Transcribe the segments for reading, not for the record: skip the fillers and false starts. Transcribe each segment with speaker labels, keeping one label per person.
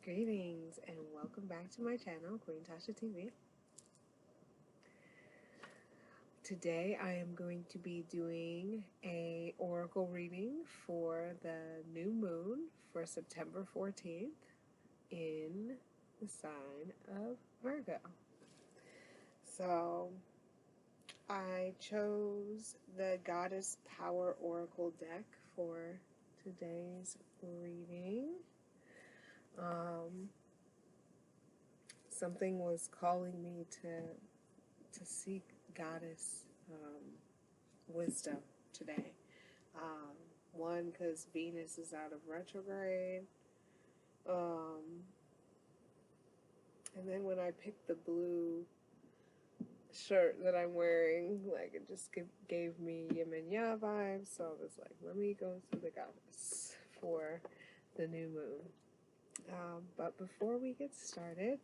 Speaker 1: Greetings and welcome back to my channel, QueenTashaTV. Today I am going to be doing a oracle reading for the new moon for September 14th in the sign of Virgo. So I chose the Goddess Power Oracle deck for today's reading. Something was calling me to seek goddess wisdom today. One, because Venus is out of retrograde. And then when I picked the blue shirt that I'm wearing, like it just gave me yin and yang vibes. So I was like, let me go to the goddess for the new moon. But before we get started,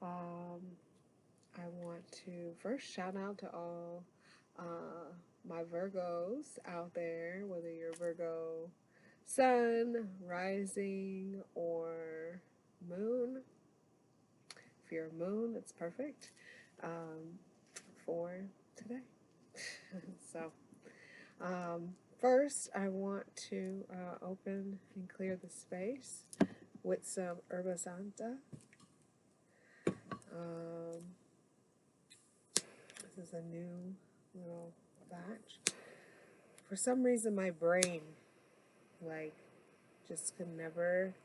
Speaker 1: I want to first shout out to all my Virgos out there, whether you're Virgo Sun, Rising, or Moon. If you're a Moon, it's perfect for today. So, first I want to open and clear the space with some Herba Santa. This is a new little batch. For some reason, my brain, just could never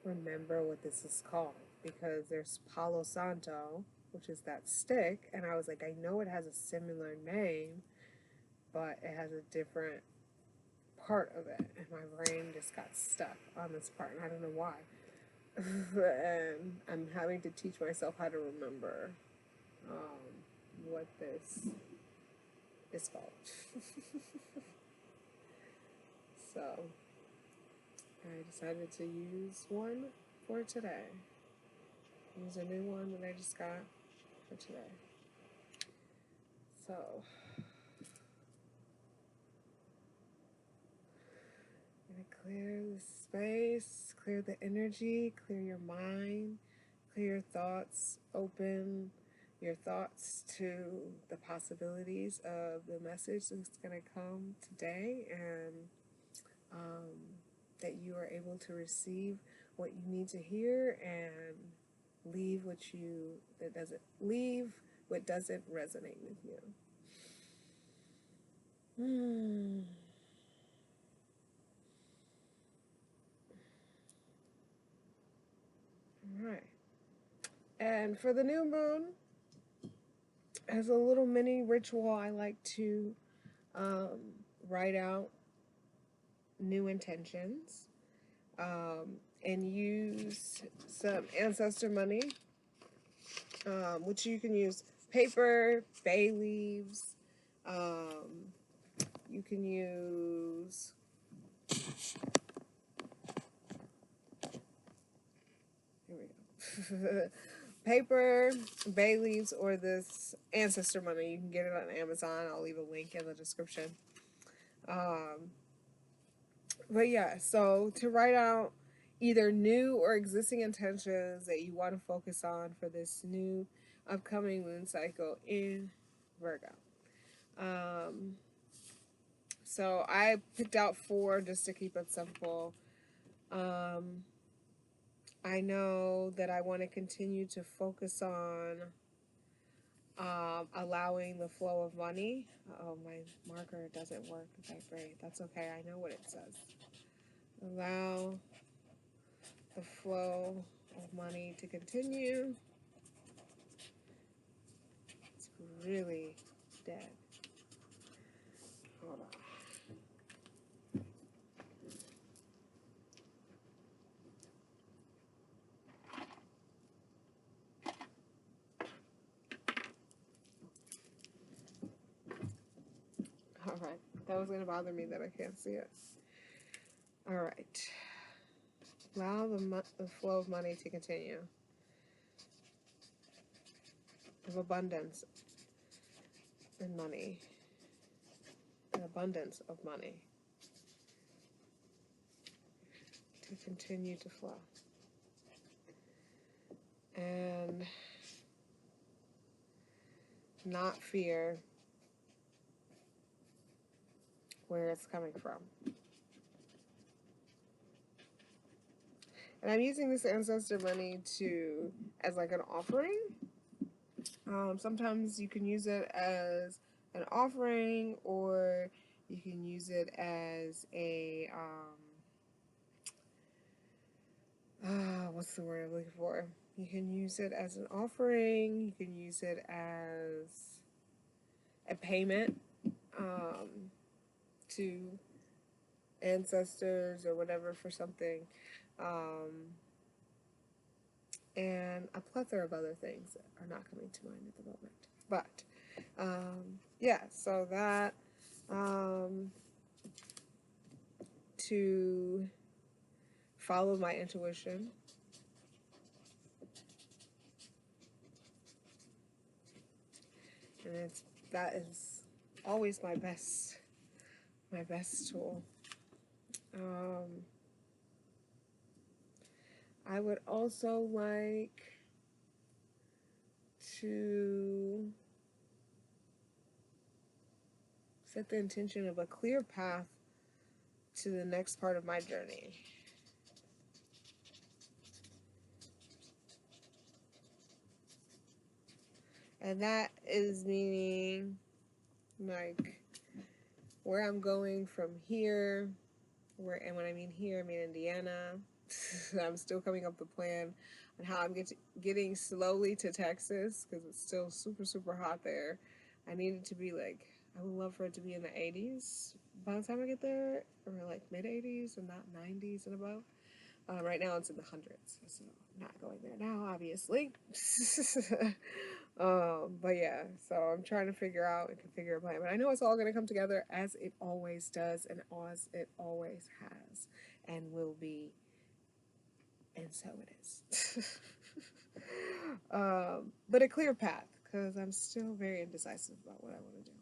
Speaker 1: remember what this is called, because there's Palo Santo, which is that stick, and I was like, I know it has a similar name, but it has a different part of it, and my brain just got stuck on this part, and I don't know why. And I'm having to teach myself how to remember what this is called. So I decided to use one for today. Use a new one that I just got for today. So I'm gonna clear the space, clear the energy, clear your mind, clear your thoughts, open your thoughts to the possibilities of the message that's going to come today, and that you are able to receive what you need to hear and leave what doesn't resonate with you. All right. And for the new moon, as a little mini ritual, I like to write out new intentions and use some ancestor money, which you can use paper, bay leaves, you can use here we go. Paper, bay leaves, or this ancestor money. You can get it on Amazon. I'll leave a link in the description. But yeah, so to write out either new or existing intentions that you want to focus on for this new upcoming moon cycle in Virgo. So I picked out 4 just to keep it simple. I know that I want to continue to focus on allowing the flow of money. Oh, my marker doesn't work that great. That's okay. I know what it says. Allow the flow of money to continue. It's really dead. Hold on. All right. That was going to bother me that I can't see it. All right. Allow the flow of money to continue. Of abundance in money. An abundance of money to continue to flow. and not fear where it's coming from. And I'm using this ancestor money as like an offering. Sometimes you can use it as an offering, or you can use it as a what's the word I'm looking for? You can use it as an offering. You can use it as a payment to ancestors or whatever for something. And a plethora of other things that are not coming to mind at the moment. But, yeah, so that, to follow my intuition. And that is always my best tool. I would also like to set the intention of a clear path to the next part of my journey. And that is meaning, like, where I'm going from here, and when I mean here, I mean Indiana. I'm still coming up the plan on how I'm getting slowly to Texas, because it's still super, super hot there. I need it to be like, I would love for it to be in the 80s by the time I get there, or like mid 80s and not 90s and above. Right now it's in the hundreds, so I'm not going there now, obviously. But yeah, so I'm trying to figure out and configure a plan. But I know it's all going to come together as it always does, and as it always has, and will be, and so it is. But a clear path, because I'm still very indecisive about what I want to do.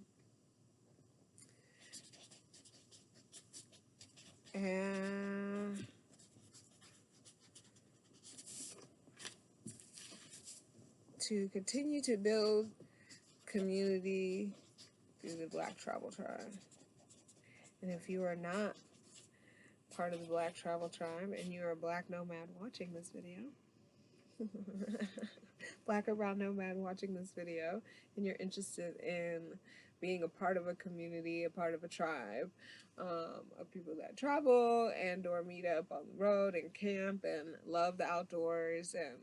Speaker 1: And to continue to build community through the Black Travel Tribe. And if you are not part of the Black Travel Tribe and you're a Black nomad watching this video, Black or brown nomad watching this video, and you're interested in being a part of a community, a part of a tribe of people that travel and or meet up on the road and camp and love the outdoors and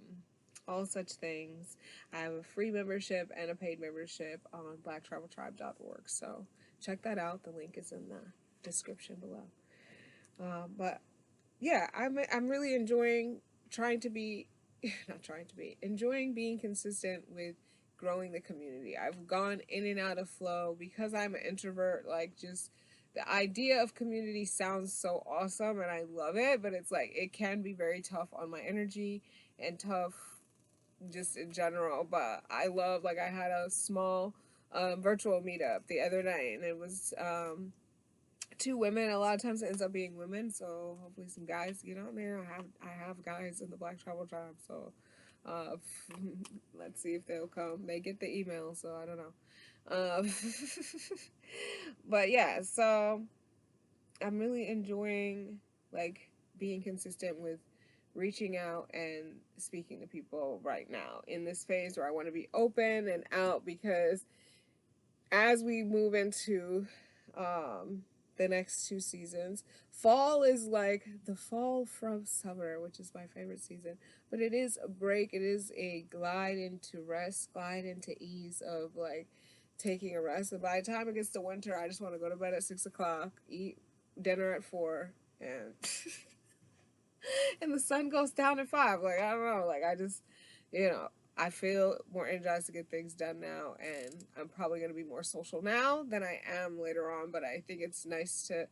Speaker 1: all such things, I have a free membership and a paid membership on blacktraveltribe.org. So check that out. The link is in the description below. But yeah, I'm really enjoying enjoying being consistent with growing the community. I've gone in and out of flow because I'm an introvert. Like, just the idea of community sounds so awesome and I love it, but it's like, it can be very tough on my energy and tough just in general. But I love, like, I had a small virtual meetup the other night, and it was 2 women. A lot of times it ends up being women, so hopefully some guys get on there. I have guys in the Black Travel Tribe, so let's see if they'll come. They get the email, so I don't know. But yeah, so I'm really enjoying, like, being consistent with reaching out and speaking to people right now in this phase where I want to be open and out, because as we move into the next 2 seasons, fall is like the fall from summer, which is my favorite season, but it is a break. It is a glide into rest, glide into ease of, like, taking a rest. And by the time it gets to winter, I just want to go to bed at 6 o'clock, eat dinner at 4, and and the sun goes down at 5. Like, I don't know, like, I just, I feel more energized to get things done now, and I'm probably going to be more social now than I am later on, but I think it's nice to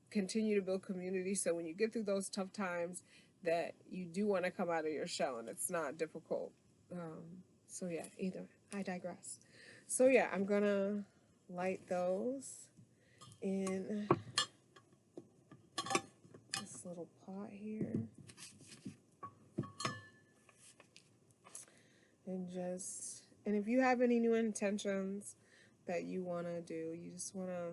Speaker 1: continue to build community, so when you get through those tough times, that you do want to come out of your shell and it's not difficult. So yeah, I digress. So yeah, I'm going to light those in this little pot here. And if you have any new intentions that you want to do, you just want to,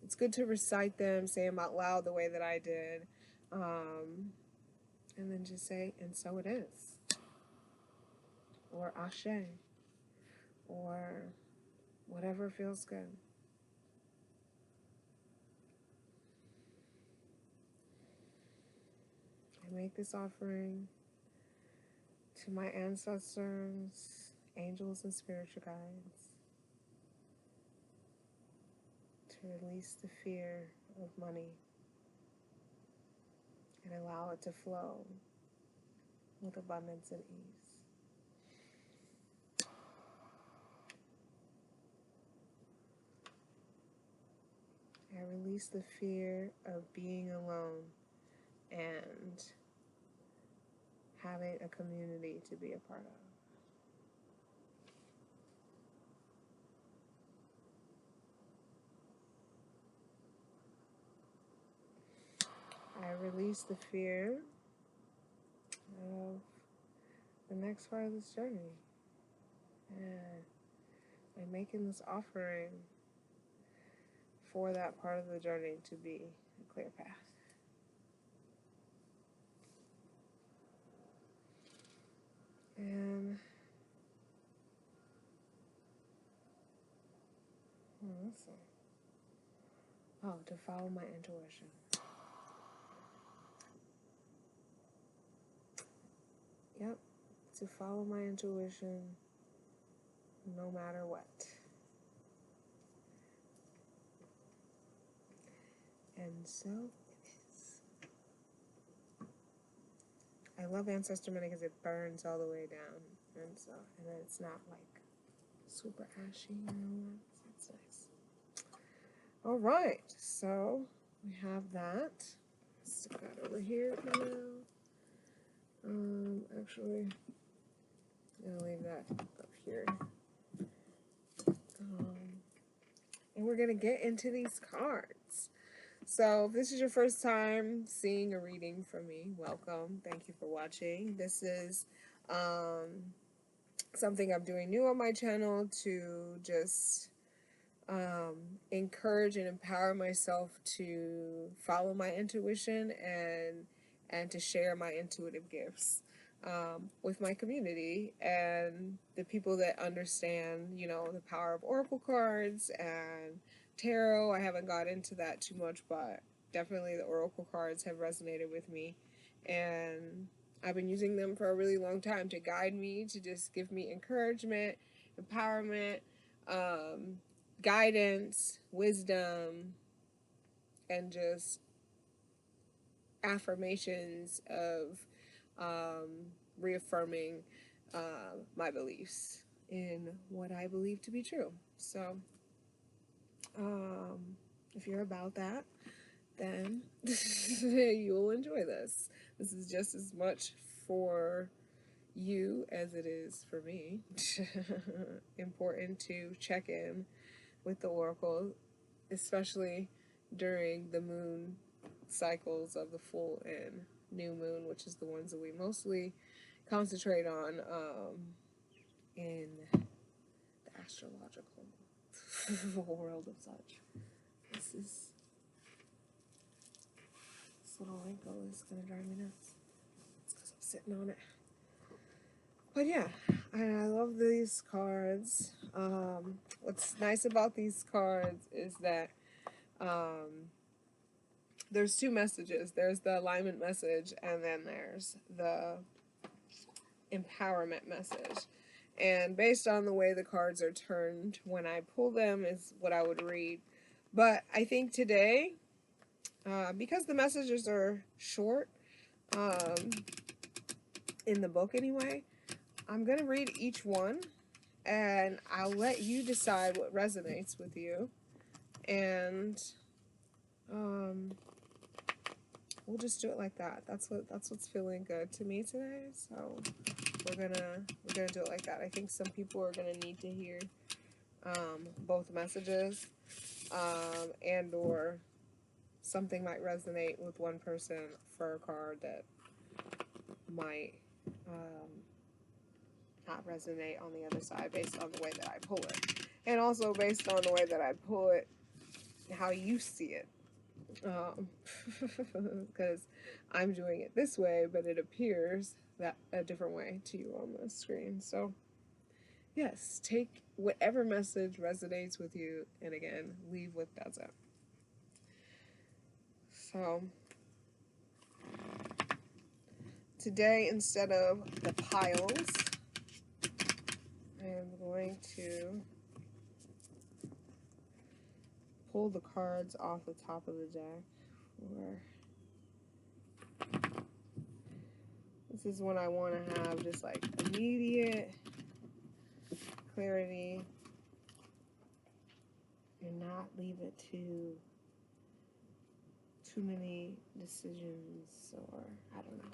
Speaker 1: it's good to recite them, say them out loud the way that I did, and then just say, and so it is, or ashe, or whatever feels good. I make this offering to my ancestors, angels, and spiritual guides to release the fear of money and allow it to flow with abundance and ease. I release the fear of being alone and having a community to be a part of. I release the fear of the next part of this journey. And I'm making this offering for that part of the journey to be a clear path. And let's see. Oh, to follow my intuition. Yep, to follow my intuition no matter what. And so it is. I love ancestor money because it burns all the way down, and then it's not like super ashy, you know. It's nice. All right, so we have that. Stick that over here for now. Actually, I'm gonna leave that up here. And we're gonna get into these cards. So if this is your first time seeing a reading from me, welcome. Thank you for watching. This is something I'm doing new on my channel to just encourage and empower myself to follow my intuition and to share my intuitive gifts with my community and the people that understand, you know, the power of oracle cards and tarot. I haven't got into that too much, but definitely the oracle cards have resonated with me, and I've been using them for a really long time to guide me, to just give me encouragement, empowerment, guidance, wisdom, and just affirmations of reaffirming my beliefs in what I believe to be true. So if you're about that, then you'll enjoy this. This is just as much for you as it is for me. Important to check in with the oracle, especially during the moon cycles of the full and new moon, which is the ones that we mostly concentrate on in the astrological world of such. This little wrinkle is gonna drive me nuts. It's because I'm sitting on it. But yeah, I love these cards. What's nice about these cards is that there's two messages. There's the alignment message, and then there's the empowerment message. And based on the way the cards are turned when I pull them is what I would read. But I think today, because the messages are short, in the book anyway, I'm going to read each one, and I'll let you decide what resonates with you. And we'll just do it like that. That's what's feeling good to me today. So we're gonna do it like that. I think some people are gonna need to hear both messages, and or something might resonate with one person for a card that might not resonate on the other side based on the way that I pull it. And also based on the way that I pull it, how you see it. Because I'm doing it this way, but it appears that a different way to you on the screen. So yes, take whatever message resonates with you, and again, leave what doesn't. So today, instead of the piles, I am going to pull the cards off the top of the deck. This is when I want to have just like immediate clarity and not leave it to too many decisions, or I don't know.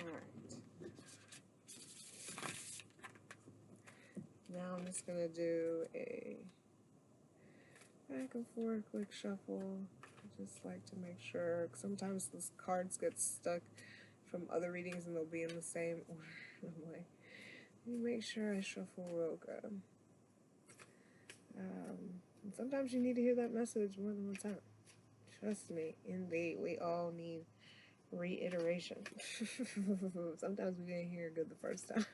Speaker 1: Alright. Now I'm just going to do a back and forth quick shuffle. I just like to make sure, sometimes these cards get stuck from other readings and they'll be in the same order. I'm like, let me make sure I shuffle real good. And sometimes you need to hear that message more than one time. Trust me, indeed, we all need reiteration. Sometimes we didn't hear it good the first time.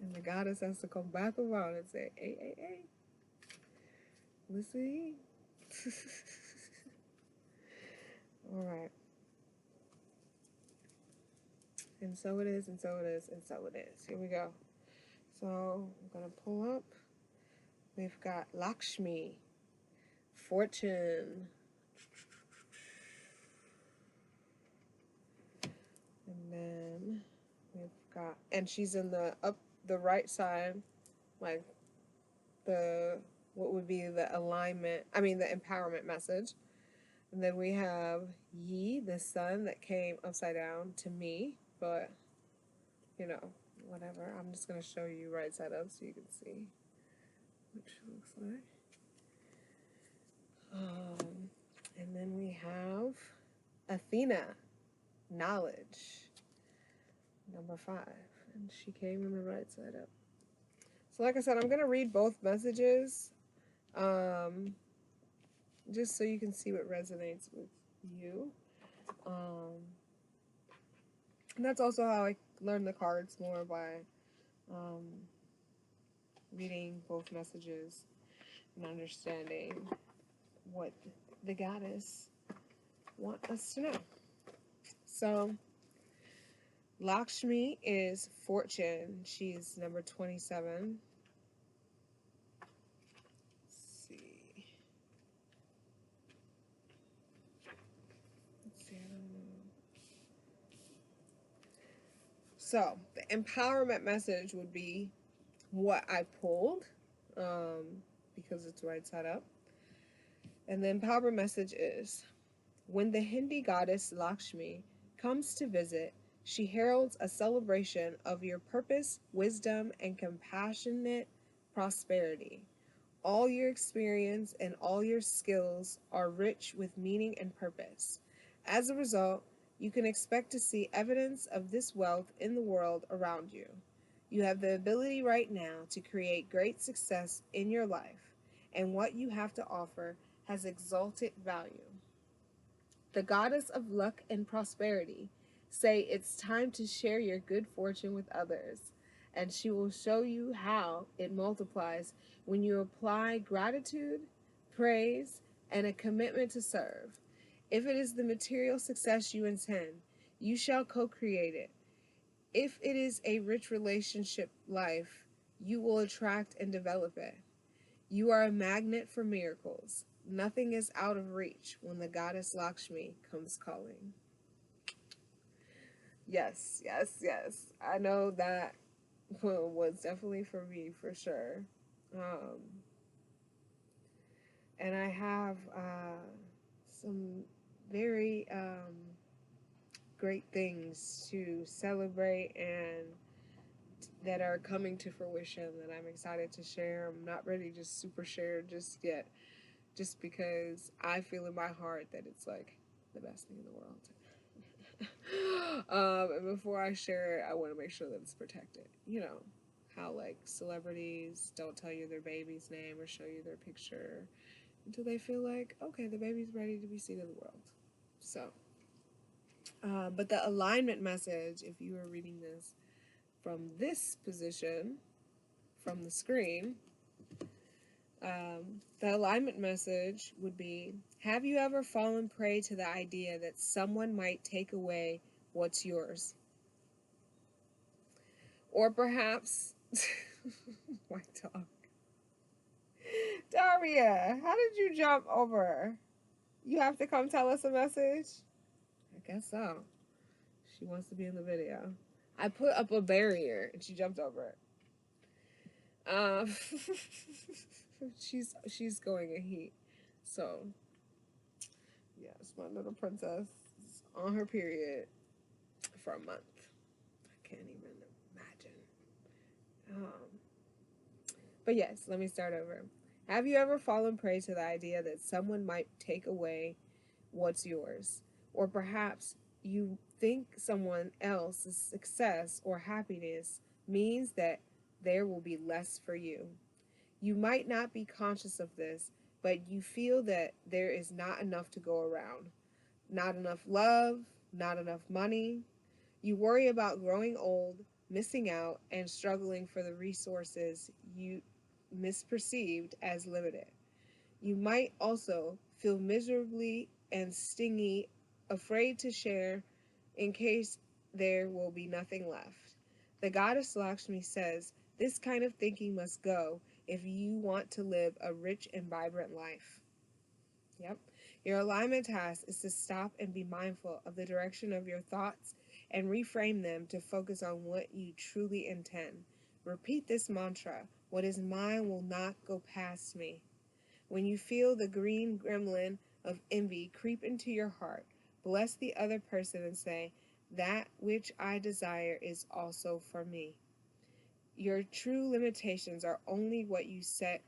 Speaker 1: And the goddess has to come back around and say, hey, listen. Alright. And so it is, and so it is, and so it is. Here we go. So I'm going to pull up. We've got Lakshmi, Fortune, and then we've got, and she's in the right side, like what would be the alignment, I mean the empowerment message. And then we have Yi, the sun that came upside down to me, but you know, whatever. I'm just going to show you right side up so you can see what she looks like. And then we have Athena, knowledge, number 5, and she came in the right side up. So like I said, I'm going to read both messages, just so you can see what resonates with you. And that's also how I learned the cards more, by reading both messages and understanding what the goddess wants us to know. So Lakshmi is fortune. She's number 27. Let's see. I don't know. So the empowerment message would be what I pulled, because it's right side up. And the empowerment message is, when the Hindi goddess Lakshmi comes to visit, she heralds a celebration of your purpose, wisdom, and compassionate prosperity. All your experience and all your skills are rich with meaning and purpose. As a result, you can expect to see evidence of this wealth in the world around you. You have the ability right now to create great success in your life, and what you have to offer has exalted value. The goddess of luck and prosperity say it's time to share your good fortune with others, and she will show you how it multiplies when you apply gratitude, praise, and a commitment to serve. If it is the material success you intend, you shall co-create it. If it is a rich relationship life, you will attract and develop it. You are a magnet for miracles. Nothing is out of reach when the goddess Lakshmi comes calling. Yes, yes, yes. I know that was definitely for me, for sure. And I have some very great things to celebrate and that are coming to fruition that I'm excited to share. I'm not ready to super share just yet, just because I feel in my heart that it's like the best thing in the world. And before I share it, I want to make sure that it's protected. You know, how like celebrities don't tell you their baby's name or show you their picture until they feel like, okay, the baby's ready to be seen in the world. So, but the alignment message, if you were reading this from this position, from the screen, the alignment message would be, have you ever fallen prey to the idea that someone might take away what's yours? Or perhaps, my dog. Daria, how did you jump over? You have to come tell us a message? I guess so. She wants to be in the video. I put up a barrier and she jumped over it. She's going in heat. So, yes, my little princess is on her period for a month. I can't even imagine. But yes, let me start over. Have you ever fallen prey to the idea that someone might take away what's yours? Or perhaps you think someone else's success or happiness means that there will be less for you. You might not be conscious of this, but you feel that there is not enough to go around. Not enough love, not enough money. You worry about growing old, missing out, and struggling for the resources you misperceived as limited. You might also feel miserably and stingy, afraid to share in case there will be nothing left. The goddess Lakshmi says this kind of thinking must go if you want to live a rich and vibrant life. Yep. Your alignment task is to stop and be mindful of the direction of your thoughts and reframe them to focus on what you truly intend. Repeat this mantra: what is mine will not go past me. When you feel the green gremlin of envy creep into your heart, bless the other person and say, that which I desire is also for me. Your true limitations are only what you set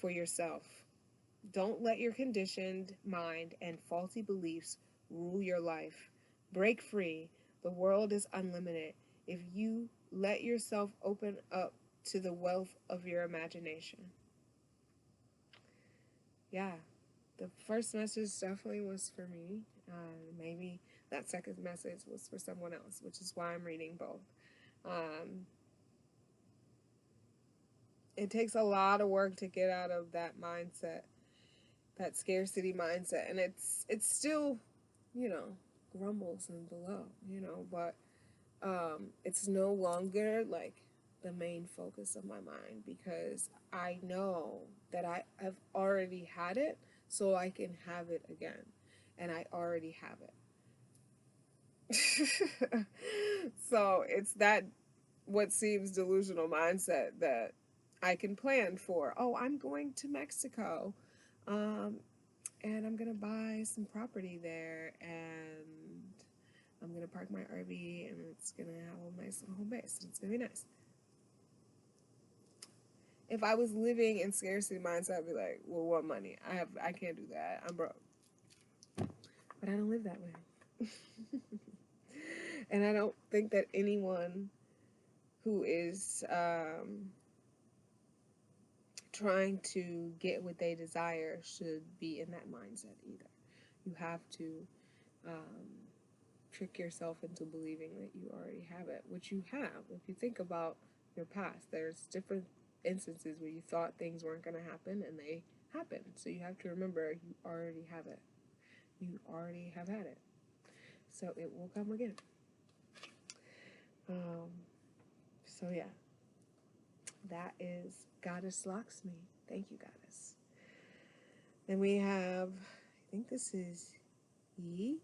Speaker 1: for yourself. Don't let your conditioned mind and faulty beliefs rule your life. Break free. The world is unlimited if you let yourself open up to the wealth of your imagination. Yeah, the first message definitely was for me. Maybe that second message was for someone else, which is why I'm reading both. It takes a lot of work to get out of that mindset, that scarcity mindset, and it's still, you know, grumbles and below, you know, but it's no longer like the main focus of my mind because I know that I've already had it, so I can have it again, and I already have it. So it's that what seems delusional mindset that I can plan for. Oh, I'm going to Mexico, and I'm gonna buy some property there, and I'm gonna park my RV, and it's gonna have a nice home base. It's gonna be nice. If I was living in scarcity mindset, I'd be like, well, what money? I can't do that. I'm broke. But I don't live that way. And I don't think that anyone who is trying to get what they desire should be in that mindset either. You have to trick yourself into believing that you already have it, which you have. If you think about your past, there's different instances where you thought things weren't going to happen and they happened. So you have to remember you already have it. You already have had it. So it will come again. So yeah, that is Goddess Lakshmi. Thank you, Goddess. Then we have, I think this is Yi,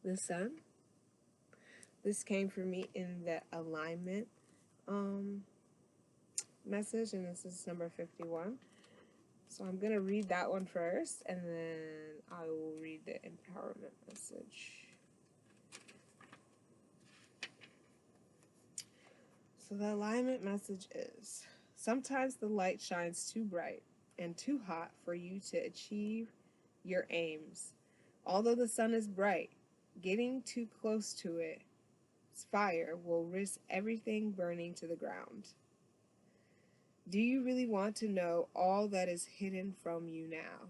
Speaker 1: the sun. This came for me in the alignment message, and this is number 51. So I'm going to read that one first, and then I will read the empowerment message. So the alignment message is, sometimes the light shines too bright and too hot for you to achieve your aims. Although the sun is bright, getting too close to its fire will risk everything burning to the ground. Do you really want to know all that is hidden from you now?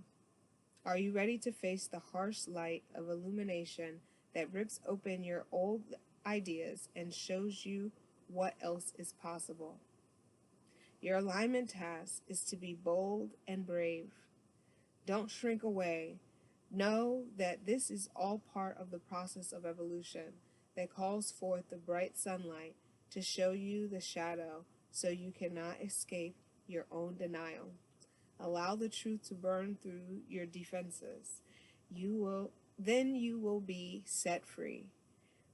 Speaker 1: Are you ready to face the harsh light of illumination that rips open your old ideas and shows you what else is possible? Your alignment task is to be bold and brave. Don't shrink away. Know that this is all part of the process of evolution that calls forth the bright sunlight to show you the shadow so you cannot escape your own denial. Allow the truth to burn through your defenses. Then you will be set free.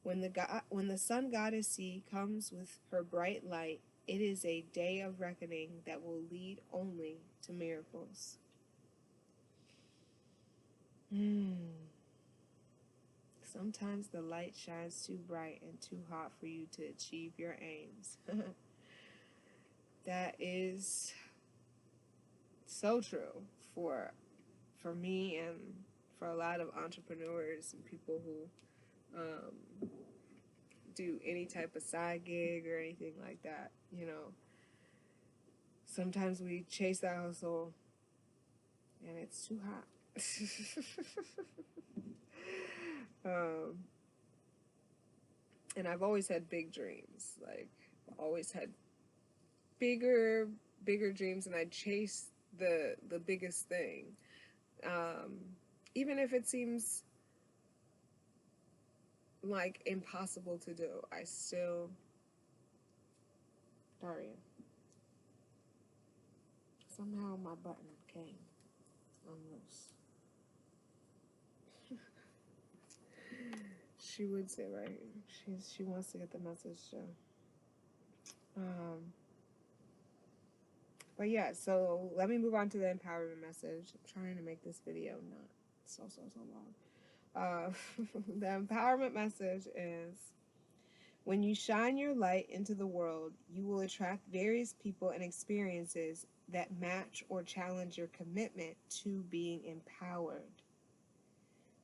Speaker 1: When the sun goddess sea comes with her bright light, it is a day of reckoning that will lead only to miracles. Sometimes the light shines too bright and too hot for you to achieve your aims. That is so true for me and for a lot of entrepreneurs and people who do any type of side gig or anything like that. You know, sometimes we chase that hustle and it's too hot. And I've always had big dreams. Like, always had bigger dreams, and I chase the biggest thing. Even if it seems like impossible to do, I still... Daria. Somehow my button came unloose. She would say, right? She wants to get the message, too. But yeah, so let me move on to the empowerment message. I'm trying to make this video not so long. The empowerment message is: when you shine your light into the world, you will attract various people and experiences that match or challenge your commitment to being empowered.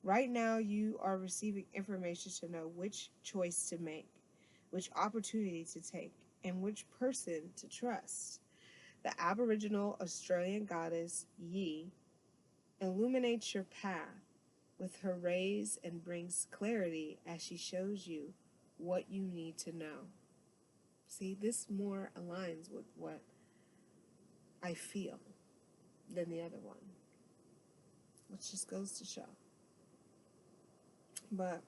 Speaker 1: Right now, you are receiving information to know which choice to make, which opportunity to take, and which person to trust. The Aboriginal Australian goddess Yi illuminates your path with her rays and brings clarity as she shows you what you need to know. See, this more aligns with what I feel than the other one, which just goes to show. But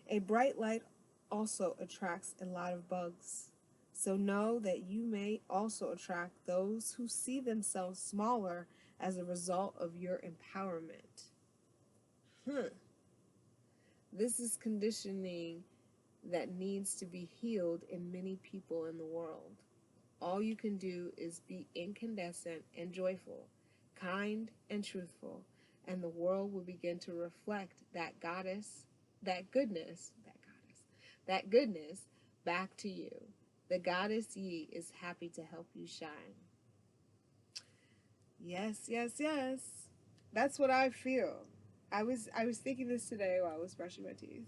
Speaker 1: a bright light also attracts a lot of bugs. So know that you may also attract those who see themselves smaller as a result of your empowerment. This is conditioning that needs to be healed in many people in the world. All you can do is be incandescent and joyful, kind and truthful, and the world will begin to reflect that goddess, that goodness back to you. The goddess Yi is happy to help you shine. Yes, yes, yes. That's what I feel. I was thinking this today while I was brushing my teeth.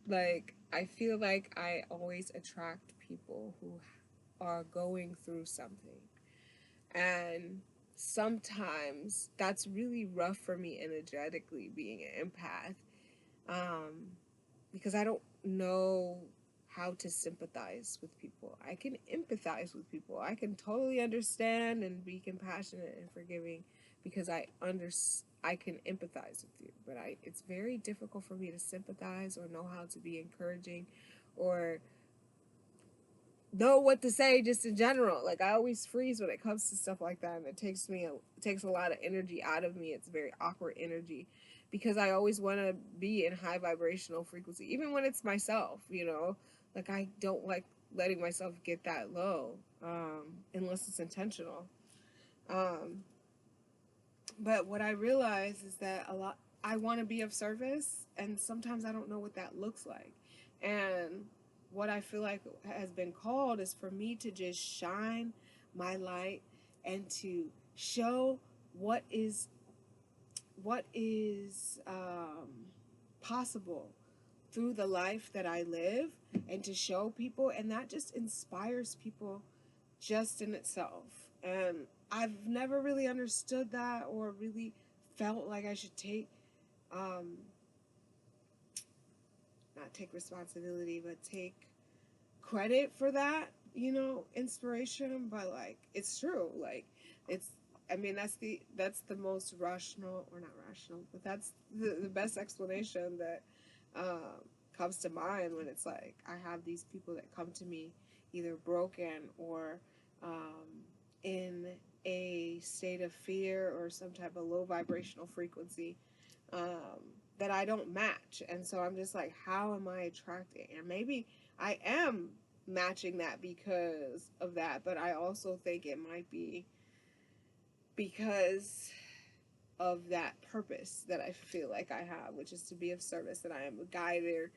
Speaker 1: Like, I feel like I always attract people who are going through something. And sometimes that's really rough for me energetically, being an empath. Because I don't know how to sympathize with people. I can empathize with people. I can totally understand and be compassionate and forgiving because I can empathize with you. But it's very difficult for me to sympathize or know how to be encouraging or know what to say just in general. Like, I always freeze when it comes to stuff like that, and it takes a lot of energy out of me. It's very awkward energy because I always want to be in high vibrational frequency, even when it's myself, you know. Like, I don't like letting myself get that low unless it's intentional. But what I realize is that I want to be of service, and sometimes I don't know what that looks like. And what I feel like has been called is for me to just shine my light and to show what is what is possible through the life that I live, and to show people, and that just inspires people just in itself. And I've never really understood that, or really felt like I should take not take responsibility, but take credit for that, you know, inspiration. But like, it's true. Like, it's, I mean, that's the most rational, or not rational, but that's the best explanation that comes to mind, when it's like, I have these people that come to me either broken, or in a state of fear, or some type of low vibrational frequency, that I don't match. And so I'm just like, how am I attracting? And maybe I am matching that because of that, but I also think it might be because of that purpose that I feel like I have, which is to be of service, that I am a guide, or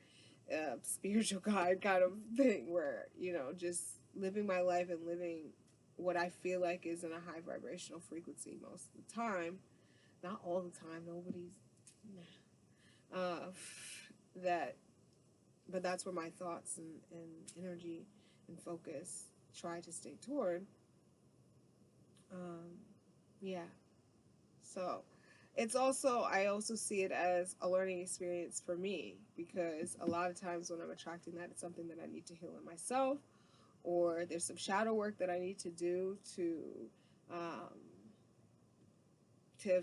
Speaker 1: spiritual guide kind of thing, where, you know, just living my life and living what I feel like is in a high vibrational frequency most of the time. Not all the time, nobody's that, but that's where my thoughts and energy and focus try to stay toward. Yeah. So it's also, I also see it as a learning experience for me, because a lot of times when I'm attracting that, it's something that I need to heal in myself, or there's some shadow work that I need to do to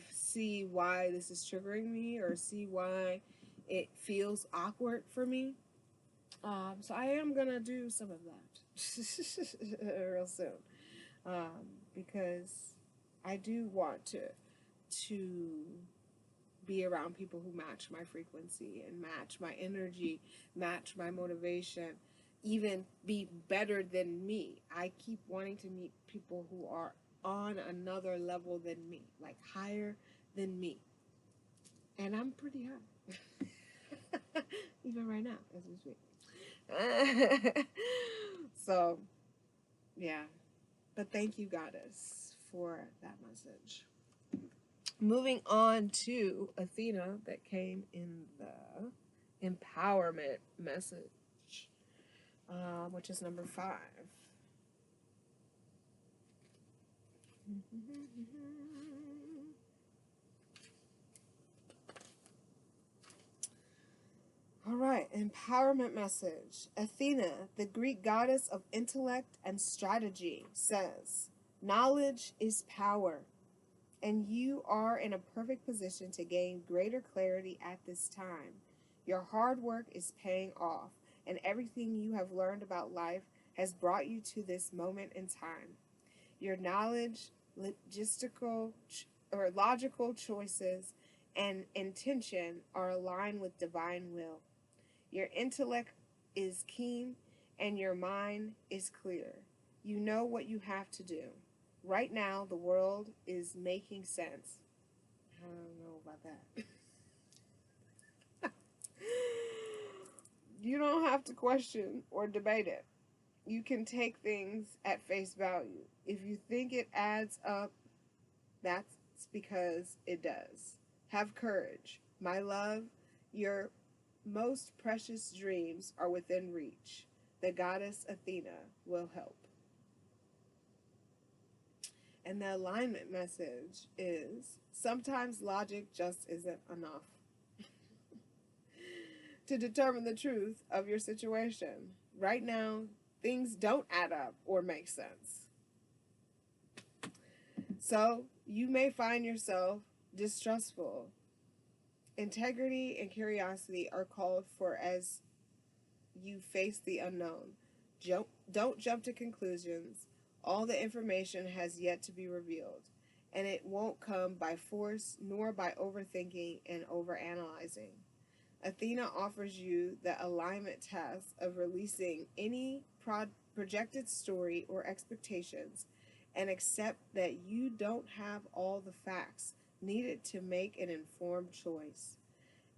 Speaker 1: see why this is triggering me, or see why it feels awkward for me. So I am gonna do some of that real soon, because I do want to be around people who match my frequency, and match my energy, match my motivation, even be better than me. I keep wanting to meet people who are on another level than me, like higher than me. And I'm pretty high. Even right now, as we speak. So, yeah. But thank you, Goddess, for that message. Moving on to Athena, that came in the empowerment message, which is number 5. All right, empowerment message. Athena, the Greek goddess of intellect and strategy, says, knowledge is power, and you are in a perfect position to gain greater clarity at this time. Your hard work is paying off, and everything you have learned about life has brought you to this moment in time. Your knowledge, logical choices, and intention are aligned with divine will. Your intellect is keen, and your mind is clear. You know what you have to do. Right now, the world is making sense. I don't know about that. You don't have to question or debate it. You can take things at face value. If you think it adds up, that's because it does. Have courage. My love, your most precious dreams are within reach. The goddess Athena will help. And the alignment message is, sometimes logic just isn't enough to determine the truth of your situation. Right now, things don't add up or make sense. So you may find yourself distrustful. Integrity and curiosity are called for as you face the unknown. Don't jump to conclusions. All the information has yet to be revealed, and it won't come by force nor by overthinking and overanalyzing. Athena offers you the alignment task of releasing any projected story or expectations, and accept that you don't have all the facts needed to make an informed choice.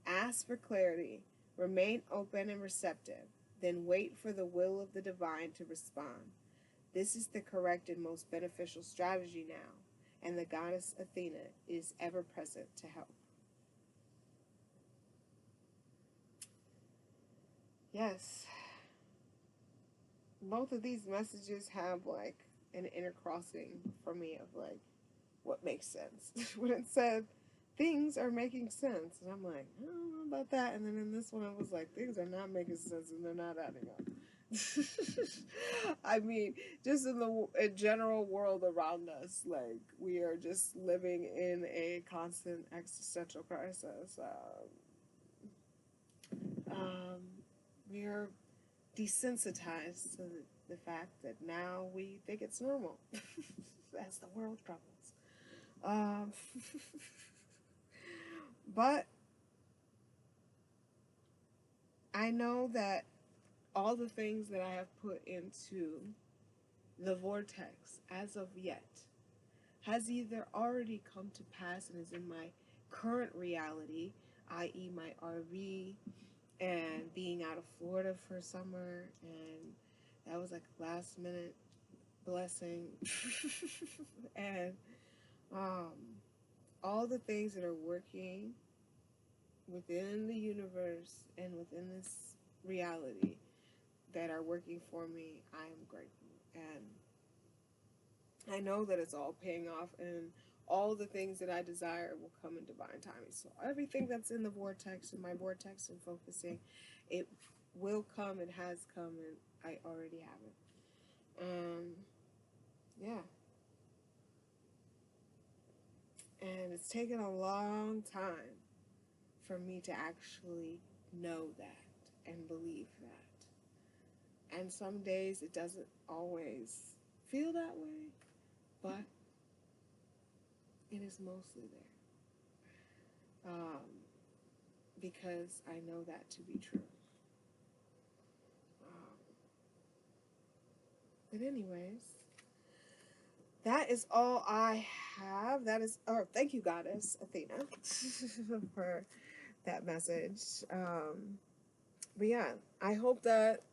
Speaker 1: Ask for clarity, remain open and receptive, then wait for the will of the divine to respond. This is the correct and most beneficial strategy now, and the goddess Athena is ever present to help. yes, both of these messages have like an intercrossing for me of like what makes sense. When it said things are making sense, and I'm like, I don't know about that. And then in this one, I was like, things are not making sense and they're not adding up. I mean, just in the general world around us, like we are just living in a constant existential crisis. Um, we are desensitized to the fact that now we think it's normal as the world crumbles. Um, but I know that all the things that I have put into the vortex as of yet has either already come to pass and is in my current reality, i.e., my RV and being out of Florida for summer, and that was like a last minute blessing. And all the things that are working within the universe and within this reality that are working for me, I am grateful. And I know that it's all paying off, and all the things that I desire will come in divine timing. So everything that's in the vortex, in my vortex and focusing, it will come, it has come, and I already have it. Yeah. And it's taken a long time for me to actually know that and believe that. And some days it doesn't always feel that way, but it is mostly there. Because I know that to be true. But anyways, that is all I have. That is, oh, thank you, Goddess Athena, for that message. But yeah, I hope that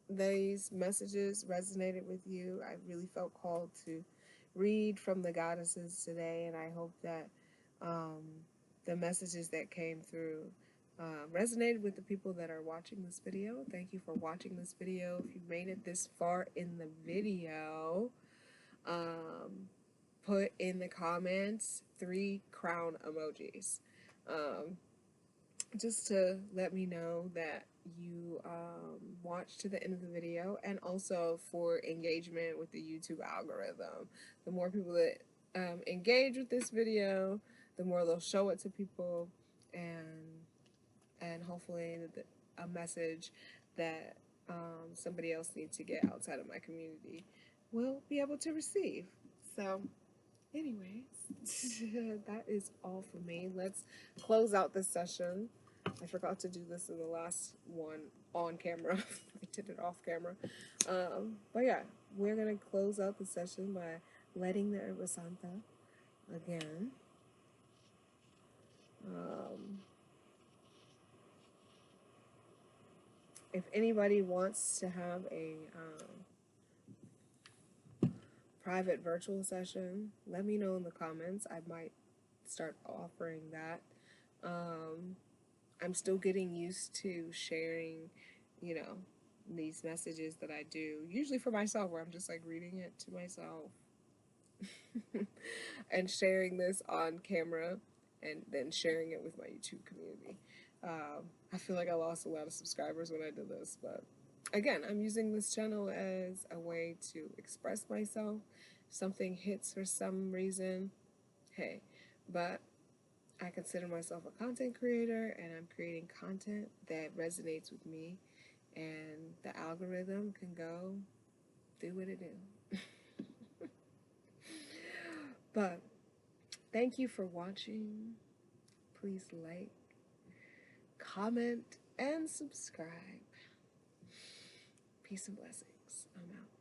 Speaker 1: these messages resonated with you. I really felt called to read from the goddesses today, and I hope that the messages that came through resonated with the people that are watching this video. Thank you for watching this video. If you made it this far in the video, put in the comments 3 crown emojis. Just to let me know that you watched to the end of the video, and also for engagement with the YouTube algorithm. The more people that engage with this video, the more they'll show it to people, and hopefully a message that somebody else needs to get outside of my community will be able to receive. So anyways, that is all for me. Let's close out this session. I forgot to do this in the last one on camera. I did it off camera. But yeah, we're going to close out the session by letting the Herba Santa again. If anybody wants to have a private virtual session, let me know in the comments. I might start offering that. I'm still getting used to sharing, you know, these messages that I do, usually for myself, where I'm just like reading it to myself and sharing this on camera and then sharing it with my YouTube community. I feel like I lost a lot of subscribers when I did this, but again, I'm using this channel as a way to express myself. If something hits for some reason, hey, but I consider myself a content creator, and I'm creating content that resonates with me, and the algorithm can go do what it do. But thank you for watching. Please like, comment, and subscribe. Peace and blessings. I'm out.